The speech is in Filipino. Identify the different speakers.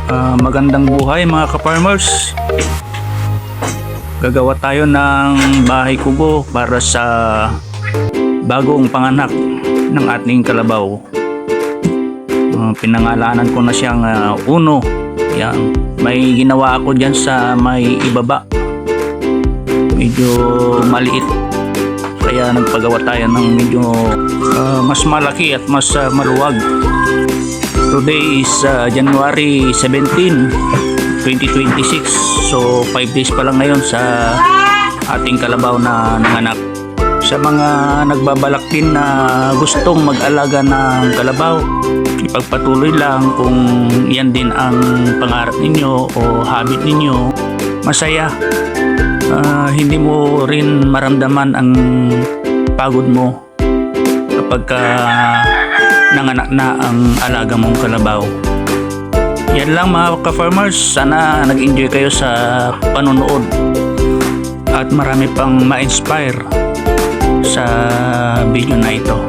Speaker 1: Magandang buhay mga ka-farmers. Gagawa tayo ng bahay kubo para sa bagong panganak ng ating kalabaw. Pinangalanan ko na siyang Uno. Yan. May ginawa ako dyan sa may ibaba. Medyo maliit. Kaya nagpagawa tayo ng medyo mas malaki at mas maluwag. Today is January 17, 2026. So 5 days pa lang ngayon sa ating kalabaw na nanganak. Sa mga nagbabalak din na gustong mag-alaga ng kalabaw, ipagpatuloy lang kung yan din ang pangarap ninyo o habit ninyo. Masaya. Hindi mo rin maramdaman ang pagod mo kapag nanganak na ang alaga mong kalabaw. Yan lang mga ka-farmers, sana nag-enjoy kayo sa panonood at marami pang ma-inspire sa video na ito.